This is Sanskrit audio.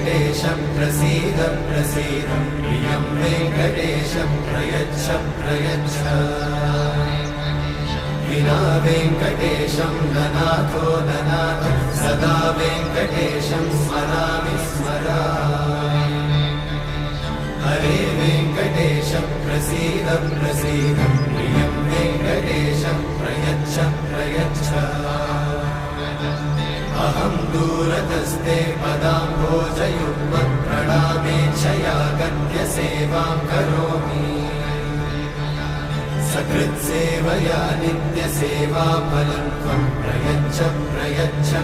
वेङ्कटेशं प्रसीद प्रसीद प्रियं वेङ्कटेशं प्रयच्छ प्रयच्छ विना वेङ्कटेशं ननाथो ननाथ सदा वेङ्कटेशं स्मरामि स्मरामि हरे वेङ्कटेश प्रसीद प्रसीद प्रियं वेङ्कटेशं प्रयच्छ प्रयच्छ अहं दूरतस्ते पदाम्भोजयुग्मत् प्रणामेच्छया गत्य सेवां करोमि सकृत्सेवया नित्यसेवाफलं त्वं प्रयच्छ प्रयच्छ